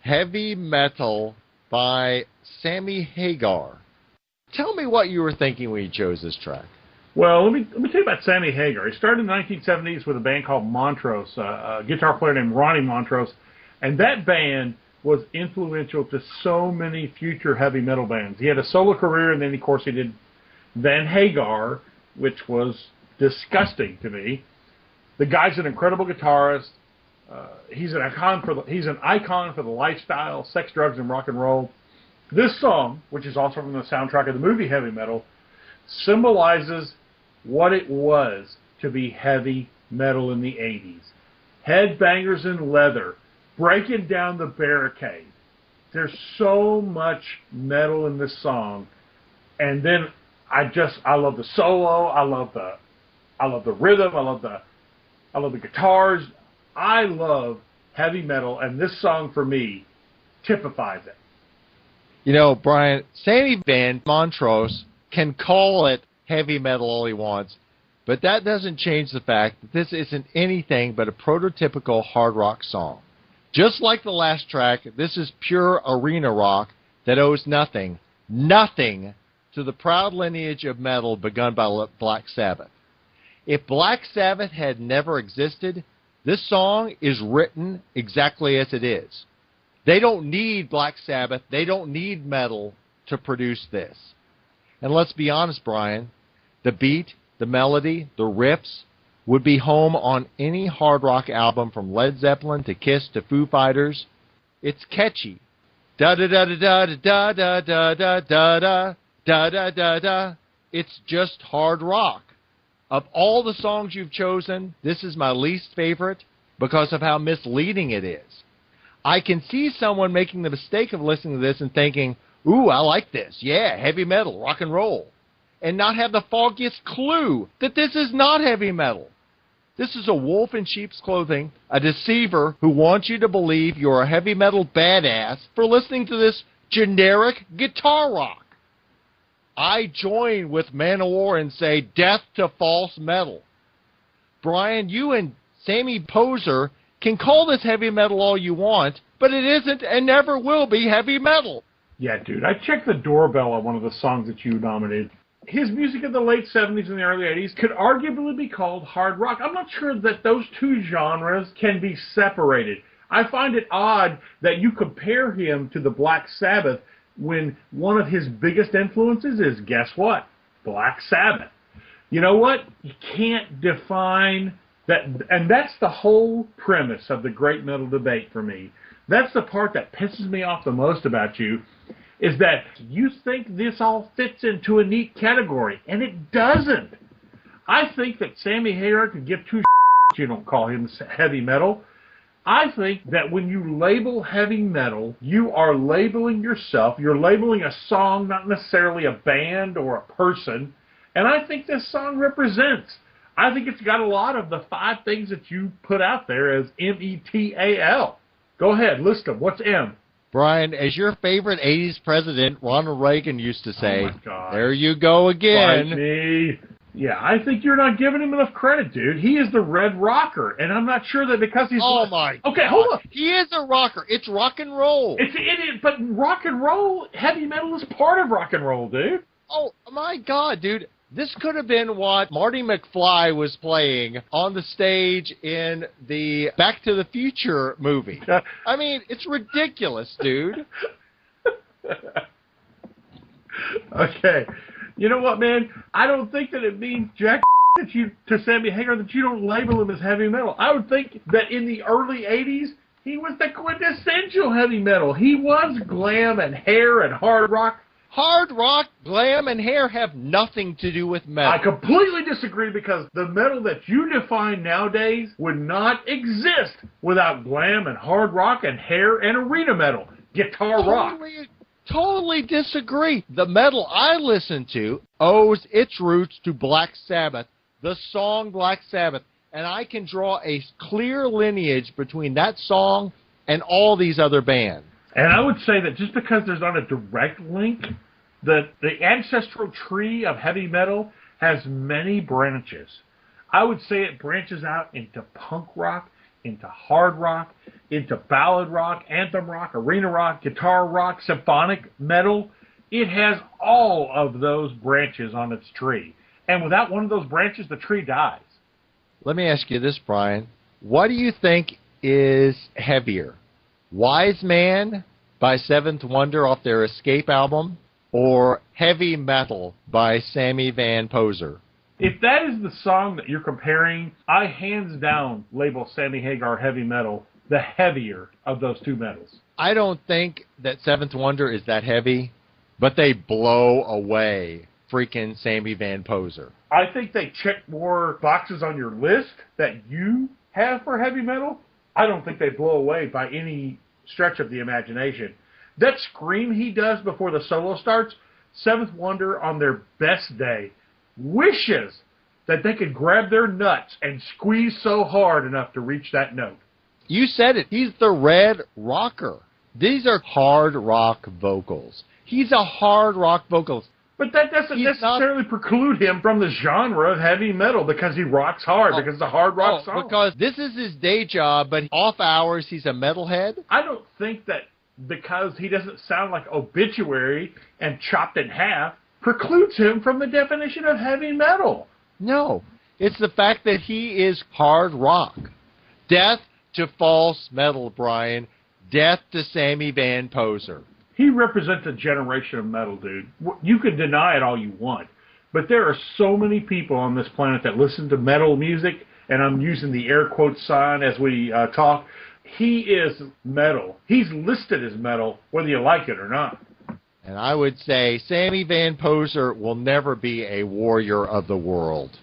Heavy Metal by Sammy Hagar. Tell me what you were thinking when you chose this track. Well, let me tell you about Sammy Hagar. He started in the 1970s with a band called Montrose, a guitar player named Ronnie Montrose, and that band was influential to so many future heavy metal bands. He had a solo career, and then, of course, he did Van Hagar, which was disgusting to me. The guy's an incredible guitarist. He's an icon for the lifestyle, sex, drugs, and rock and roll. This song, which is also from the soundtrack of the movie Heavy Metal, symbolizes what it was to be heavy metal in the 80s. Headbangers in leather, breaking down the barricade. There's so much metal in this song, and then I love the solo. I love the rhythm. I love the guitars. I love heavy metal, and this song for me typifies it. You know, Brian, Sammy Van Montrose can call it heavy metal all he wants, but that doesn't change the fact that this isn't anything but a prototypical hard rock song. Just like the last track, this is pure arena rock that owes nothing to the proud lineage of metal begun by Black Sabbath. If Black Sabbath had never existed, this song is written exactly as it is. They don't need Black Sabbath, they don't need metal to produce this. And let's be honest, Brian, the beat, the melody, the riffs would be home on any hard rock album from Led Zeppelin to Kiss to Foo Fighters. It's catchy. Da-da-da-da-da-da-da-da-da-da, da-da-da-da. It's just hard rock. Of all the songs you've chosen, this is my least favorite because of how misleading it is. I can see someone making the mistake of listening to this and thinking, ooh, I like this. Yeah, heavy metal, rock and roll. And not have the foggiest clue that this is not heavy metal. This is a wolf in sheep's clothing, a deceiver who wants you to believe you're a heavy metal badass for listening to this generic guitar rock. I join with Manowar and say death to false metal. Brian, you and Sammy Poser can call this heavy metal all you want, but it isn't and never will be heavy metal. Yeah, dude, I checked the doorbell on one of the songs that you nominated. His music of the late 70s and the early 80s could arguably be called hard rock. I'm not sure that those two genres can be separated. I find it odd that you compare him to the Black Sabbath when one of his biggest influences is, guess what? Black Sabbath. You know what? You can't define that, and that's the whole premise of the great metal debate for me. That's the part that pisses me off the most about you, is that you think this all fits into a neat category, and it doesn't. I think that Sammy Hagar could give two shits you don't call him heavy metal. I think that when you label heavy metal, you are labeling yourself. You're labeling a song, not necessarily a band or a person. And I think this song represents. I think it's got a lot of the 5 things that you put out there as METAL. Go ahead, list them. What's M? Brian, as your favorite 80s president, Ronald Reagan, used to say, oh my God, there you go again. Fight me. Yeah, I think you're not giving him enough credit, dude. He is the Red Rocker, and I'm not sure that because he's... Oh, my God. Okay, hold on. He is a rocker. It's rock and roll. But rock and roll, heavy metal is part of rock and roll, dude. Oh, my God, dude. This could have been what Marty McFly was playing on the stage in the Back to the Future movie. I mean, it's ridiculous, dude. Okay. You know what, man? I don't think that it means jack to Sammy Hagar that you don't label him as heavy metal. I would think that in the early 80s, he was the quintessential heavy metal. He was glam and hair and hard rock. Hard rock, glam, and hair have nothing to do with metal. I completely disagree because the metal that you define nowadays would not exist without glam and hard rock and hair and arena metal, guitar rock. Totally disagree. The metal I listen to owes its roots to Black Sabbath, the song Black Sabbath, and I can draw a clear lineage between that song and all these other bands. And I would say that just because there's not a direct link, the ancestral tree of heavy metal has many branches. I would say it branches out into punk rock, into hard rock, into ballad rock, anthem rock, arena rock, guitar rock, symphonic metal. It has all of those branches on its tree. And without one of those branches, the tree dies. Let me ask you this, Brian. What do you think is heavier? Wise Man by Seventh Wonder off their Escape album, or Heavy Metal by Sammy Van Poser? If that is the song that you're comparing, I hands down label Sammy Hagar heavy metal the heavier of those two metals. I don't think that Seventh Wonder is that heavy, but they blow away freaking Sammy Van Poser. I think they check more boxes on your list that you have for heavy metal. I don't think they blow away by any stretch of the imagination. That scream he does before the solo starts, Seventh Wonder on their best day wishes that they could grab their nuts and squeeze so hard enough to reach that note. You said it. He's the Red Rocker. These are hard rock vocals. He's a hard rock vocalist. But that doesn't necessarily preclude him from the genre of heavy metal because he rocks hard, because it's a hard rock song. Because this is his day job, but off hours he's a metalhead? I don't think that because he doesn't sound like Obituary and Chopped in Half precludes him from the definition of heavy metal. No. It's the fact that he is hard rock. Death to false metal, Brian. Death to Sammy Van Poser. He represents a generation of metal, dude. You can deny it all you want, but there are so many people on this planet that listen to metal music, and I'm using the air quotes sign as we talk. He is metal. He's listed as metal, whether you like it or not. And I would say Sammy Van Poser will never be a warrior of the world.